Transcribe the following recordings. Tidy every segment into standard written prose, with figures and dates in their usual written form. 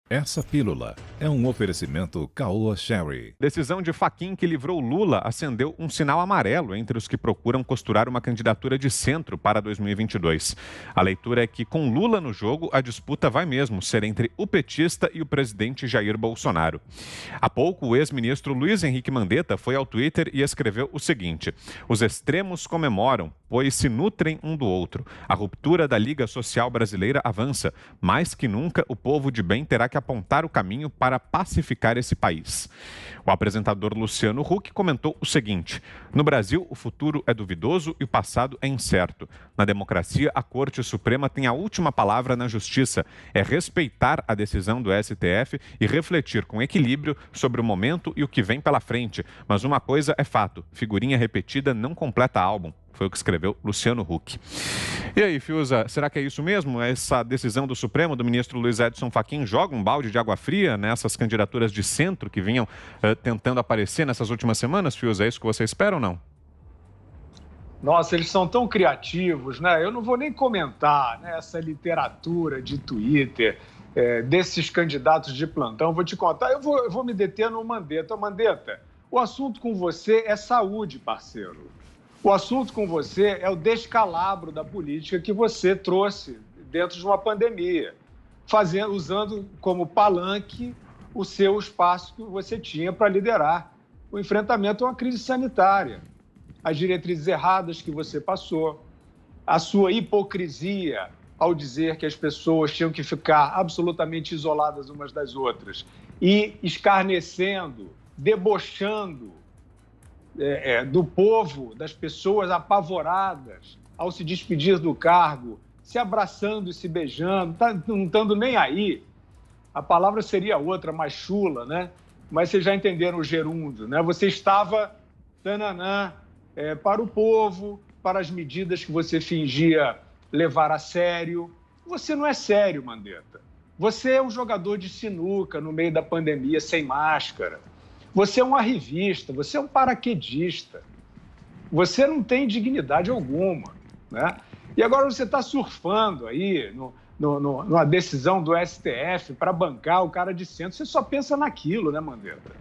Essa pílula é um oferecimento Caoa Sherry. Decisão de Fachin que livrou Lula acendeu um sinal amarelo entre os que procuram costurar uma candidatura de centro para 2022. A leitura é que, com Lula no jogo, a disputa vai mesmo ser entre o petista e o presidente Jair Bolsonaro. Há pouco, o ex-ministro Luiz Henrique Mandetta foi ao Twitter e escreveu o seguinte: os extremos comemoram, pois se nutrem um do outro. A ruptura da Liga Social Brasileira avança. Mais que nunca, o povo de bem terá que apontar o caminho para pacificar esse país. O apresentador Luciano Huck comentou o seguinte: no Brasil, o futuro é duvidoso e o passado é incerto. Na democracia, a Corte Suprema tem a última palavra na justiça. É respeitar a decisão do STF e refletir com equilíbrio sobre o momento e o que vem pela frente. Mas uma coisa é fato: figurinha repetida não completa álbum. Foi o que escreveu Luciano Huck. E aí, Fiuza, será que é isso mesmo? Essa decisão do Supremo, do ministro Luiz Edson Fachin, joga um balde de água fria nessas candidaturas de centro que vinham tentando aparecer nessas últimas semanas, Fiuza? É isso que você espera ou não? Nossa, eles são tão criativos, né? Eu não vou nem comentar, né, essa literatura de Twitter, desses candidatos de plantão. Vou te contar, eu vou me deter no Mandetta. Mandetta, o assunto com você é saúde, parceiro. O assunto com você é o descalabro da política que você trouxe dentro de uma pandemia, usando como palanque o seu espaço que você tinha para liderar o enfrentamento a uma crise sanitária. As diretrizes erradas que você passou, a sua hipocrisia ao dizer que as pessoas tinham que ficar absolutamente isoladas umas das outras e escarnecendo, debochando do povo, das pessoas apavoradas ao se despedir do cargo, se abraçando e se beijando, não estando nem aí. A palavra seria outra, mais chula, né? Mas vocês já entenderam o gerúndio, né? Você estava tananã, para o povo, para as medidas que você fingia levar a sério. Você não é sério, Mandetta. Você é um jogador de sinuca no meio da pandemia, sem máscara. Você é um arrivista, você é um paraquedista. Você não tem dignidade alguma, né? E agora você está surfando aí numa decisão do STF para bancar o cara de centro. Você só pensa naquilo, né, Mandetta?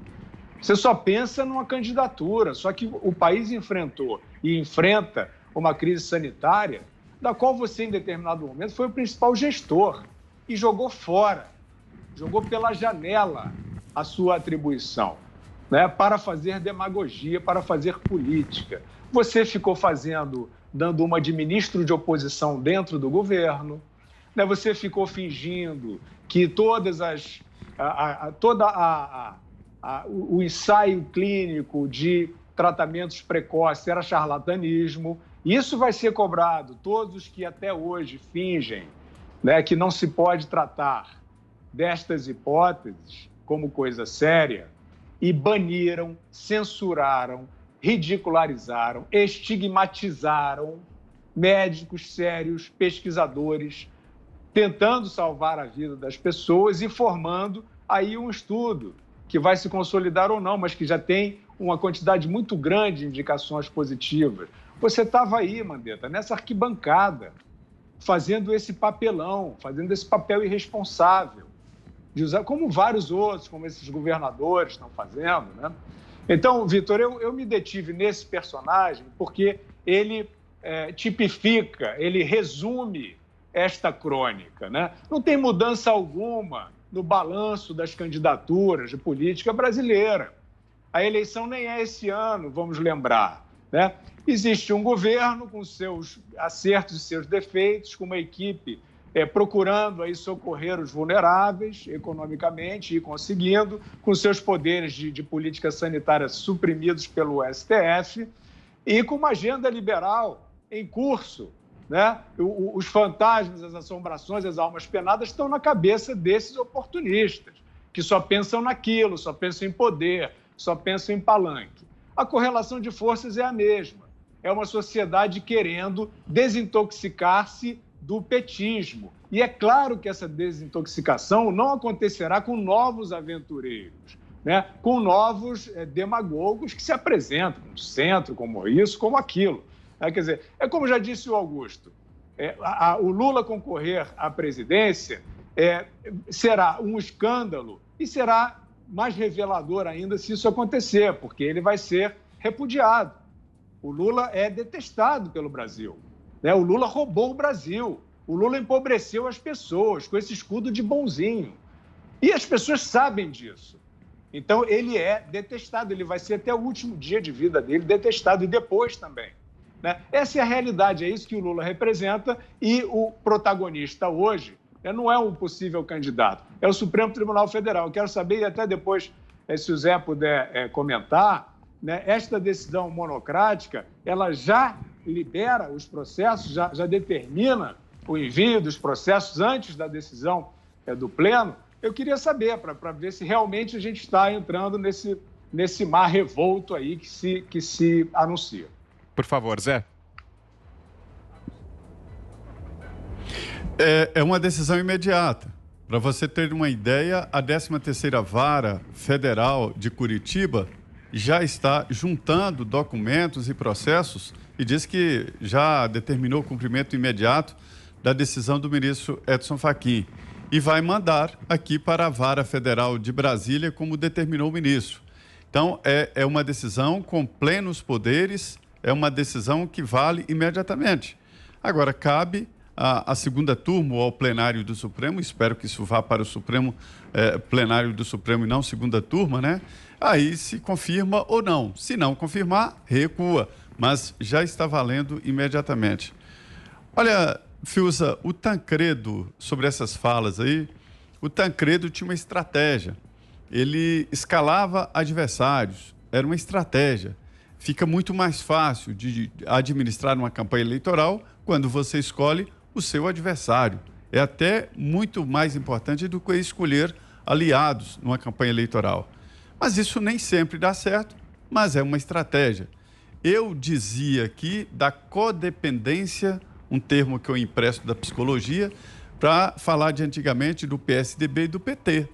Você só pensa numa candidatura. Só que o país enfrentou e enfrenta uma crise sanitária da qual você, em determinado momento, foi o principal gestor e jogou fora, jogou pela janela a sua atribuição, né, para fazer demagogia, para fazer política. Você ficou dando uma de ministro de oposição dentro do governo, né, você ficou fingindo que o ensaio clínico de tratamentos precoces era charlatanismo. Isso vai ser cobrado. Todos os que até hoje fingem, né, que não se pode tratar destas hipóteses como coisa séria, e baniram, censuraram, ridicularizaram, estigmatizaram médicos sérios, pesquisadores, tentando salvar a vida das pessoas e formando aí um estudo que vai se consolidar ou não, mas que já tem uma quantidade muito grande de indicações positivas. Você estava aí, Mandetta, nessa arquibancada, fazendo esse papelão, fazendo esse papel irresponsável, de usar, como vários outros, como esses governadores estão fazendo, né? Então, Vitor, eu me detive nesse personagem porque ele tipifica, ele resume esta crônica, né? Não tem mudança alguma no balanço das candidaturas de política brasileira. A eleição nem é esse ano, vamos lembrar, né? Existe um governo com seus acertos e seus defeitos, com uma equipe procurando aí socorrer os vulneráveis economicamente e conseguindo, com seus poderes de política sanitária suprimidos pelo STF e com uma agenda liberal em curso, né? Os fantasmas, as assombrações, as almas penadas estão na cabeça desses oportunistas, que só pensam naquilo, só pensam em poder, só pensam em palanque. A correlação de forças é a mesma. É uma sociedade querendo desintoxicar-se do petismo. E é claro que essa desintoxicação não acontecerá com novos aventureiros, né? Com novos demagogos que se apresentam como centro, como isso, como aquilo. Quer dizer, é como já disse o Augusto, o Lula concorrer à presidência será um escândalo e será mais revelador ainda se isso acontecer, porque ele vai ser repudiado. O Lula é detestado pelo Brasil, né? O Lula roubou o Brasil, o Lula empobreceu as pessoas com esse escudo de bonzinho. E as pessoas sabem disso. Então, ele é detestado, ele vai ser até o último dia de vida dele detestado, e depois também, né? Essa é a realidade, é isso que o Lula representa, e o protagonista hoje não é um possível candidato, é o Supremo Tribunal Federal. Eu quero saber, e até depois, se o Zé puder comentar, né, esta decisão monocrática, ela já libera os processos, já determina o envio dos processos antes da decisão do Pleno. Eu queria saber, para ver se realmente a gente está entrando nesse mar revolto aí que se anuncia. Por favor, Zé. É uma decisão imediata. Para você ter uma ideia, a 13ª Vara Federal de Curitiba já está juntando documentos e processos e diz que já determinou o cumprimento imediato da decisão do ministro Edson Fachin e vai mandar aqui para a Vara Federal de Brasília, como determinou o ministro. Então, é uma decisão com plenos poderes, é uma decisão que vale imediatamente. Agora, cabe a segunda turma ou ao plenário do Supremo, espero que isso vá para o Supremo, plenário do Supremo e não segunda turma, né? Aí se confirma ou não. Se não confirmar, recua, mas já está valendo imediatamente. Olha, Fiuza, o Tancredo, sobre essas falas aí, o Tancredo tinha uma estratégia. Ele escalava adversários, era uma estratégia. Fica muito mais fácil de administrar uma campanha eleitoral quando você escolhe o seu adversário. É até muito mais importante do que escolher aliados numa campanha eleitoral. Mas isso nem sempre dá certo, mas é uma estratégia. Eu dizia aqui da codependência, um termo que eu empresto da psicologia, para falar de antigamente do PSDB e do PT.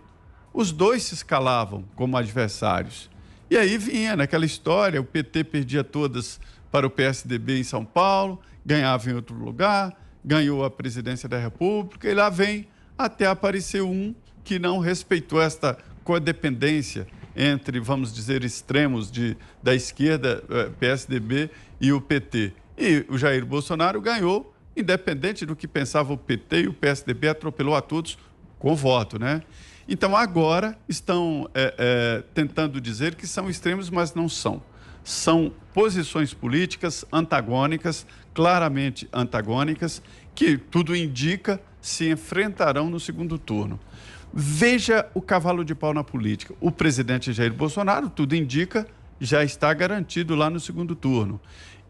Os dois se escalavam como adversários. E aí vinha naquela história, o PT perdia todas para o PSDB em São Paulo, ganhava em outro lugar, ganhou a presidência da República, e lá vem até aparecer um que não respeitou esta codependência entre, vamos dizer, extremos da esquerda, PSDB e o PT. E o Jair Bolsonaro ganhou, independente do que pensava o PT, e o PSDB atropelou a todos com voto, né? Então, agora estão tentando dizer que são extremos, mas não são. São posições políticas antagônicas, claramente antagônicas, que tudo indica se enfrentarão no segundo turno. Veja o cavalo de pau na política. O presidente Jair Bolsonaro, tudo indica, já está garantido lá no segundo turno.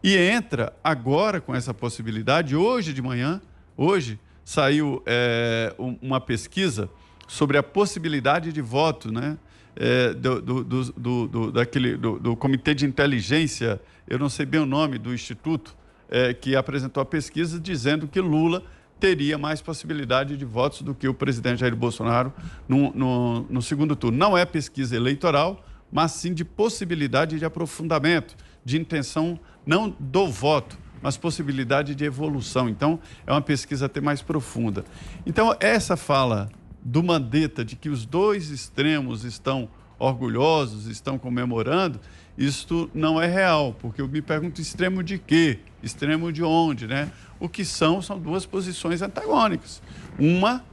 E entra agora com essa possibilidade, hoje de manhã, hoje saiu uma pesquisa sobre a possibilidade de voto, né? Do Comitê de Inteligência, eu não sei bem o nome do instituto, que apresentou a pesquisa dizendo que Lula teria mais possibilidade de votos do que o presidente Jair Bolsonaro no segundo turno. Não é pesquisa eleitoral, mas sim de possibilidade de aprofundamento, de intenção não do voto, mas possibilidade de evolução. Então, é uma pesquisa até mais profunda. Então, essa fala do Mandetta de que os dois extremos estão orgulhosos, estão comemorando, isto não é real, porque eu me pergunto extremo de quê? Extremo de onde, né? O que são duas posições antagônicas. Uma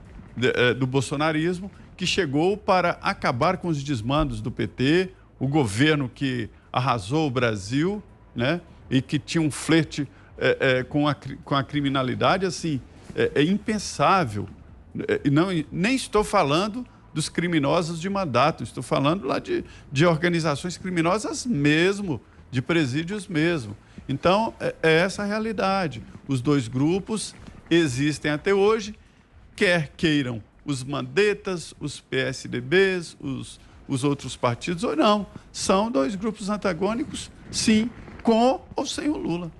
do bolsonarismo, que chegou para acabar com os desmandos do PT, o governo que arrasou o Brasil, né? E que tinha um flerte com a criminalidade, assim, é impensável. Nem estou falando dos criminosos de mandato, estou falando lá de organizações criminosas mesmo, de presídios mesmo. Então, é essa a realidade. Os dois grupos existem até hoje, quer queiram os Mandettas, os PSDBs, os outros partidos ou não. São dois grupos antagônicos, sim, com ou sem o Lula.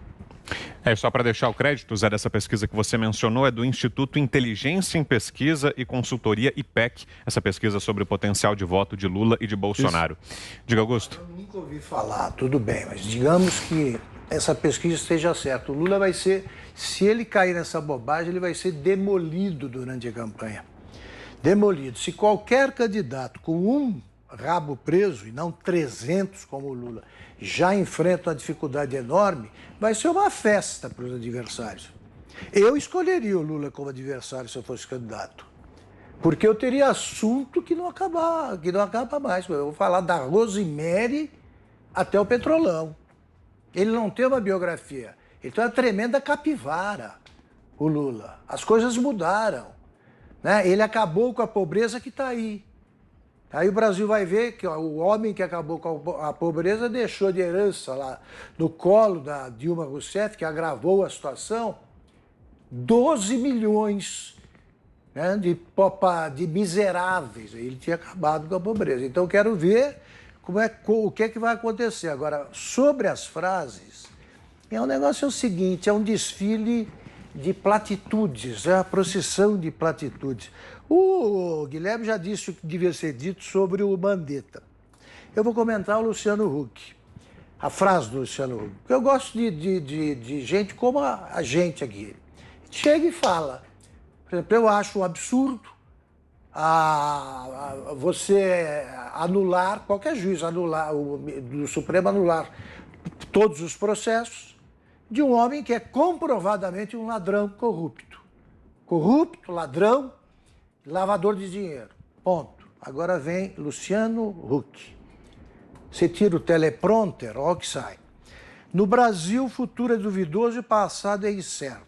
Só para deixar o crédito, Zé, dessa pesquisa que você mencionou, é do Instituto Inteligência em Pesquisa e Consultoria, IPEC, essa pesquisa sobre o potencial de voto de Lula e de Bolsonaro. Isso. Diga, Augusto. Eu nunca ouvi falar, tudo bem, mas digamos que essa pesquisa esteja certa. O Lula vai ser, se ele cair nessa bobagem, ele vai ser demolido durante a campanha. demolido. Se qualquer candidato com um rabo preso, e não 300 como o Lula, já enfrenta uma dificuldade enorme, vai ser uma festa para os adversários. Eu escolheria o Lula como adversário se eu fosse candidato. Porque eu teria assunto que não acaba mais. Eu vou falar da Rosemary até o Petrolão. Ele não tem uma biografia. Ele tem uma tremenda capivara, o Lula. As coisas mudaram, né? Ele acabou com a pobreza que está aí. Aí o Brasil vai ver que o homem que acabou com a pobreza deixou de herança lá no colo da Dilma Rousseff, que agravou a situação, 12 milhões, né, de miseráveis. Ele tinha acabado com a pobreza. Então eu quero ver o que é que vai acontecer. Agora, sobre as frases, o negócio é o seguinte, é um desfile de platitudes, é a procissão de platitudes. O Guilherme já disse o que devia ser dito sobre o Mandetta. Eu vou comentar o Luciano Huck, a frase do Luciano Huck. Porque eu gosto de gente como a gente aqui. Chega e fala. Por exemplo, eu acho um absurdo você anular, qualquer juiz do Supremo anular todos os processos de um homem que é comprovadamente um ladrão corrupto. Corrupto, ladrão, lavador de dinheiro. Ponto. Agora vem Luciano Huck. Você tira o teleprompter, olha o que sai. No Brasil, o futuro é duvidoso e o passado é incerto.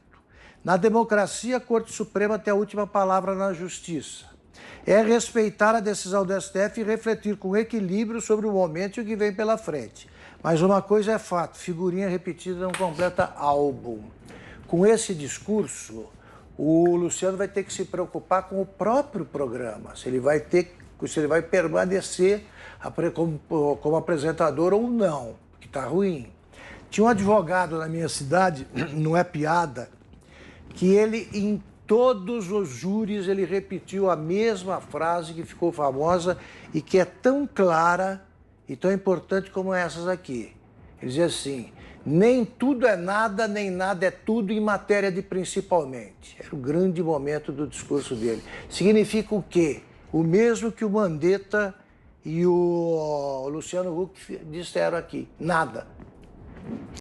Na democracia, a Corte Suprema tem a última palavra na justiça. É respeitar a decisão do STF e refletir com equilíbrio sobre o momento e o que vem pela frente. Mas uma coisa é fato, figurinha repetida não completa álbum. Com esse discurso, o Luciano vai ter que se preocupar com o próprio programa, se ele vai permanecer como apresentador ou não, que está ruim. Tinha um advogado na minha cidade, não é piada, que ele, em todos os júris, ele repetiu a mesma frase que ficou famosa e que é tão clara e tão importante como essas aqui. Ele dizia assim, nem tudo é nada, nem nada é tudo em matéria de principalmente. Era o grande momento do discurso dele. Significa o quê? O mesmo que o Mandetta e o Luciano Huck disseram aqui, nada.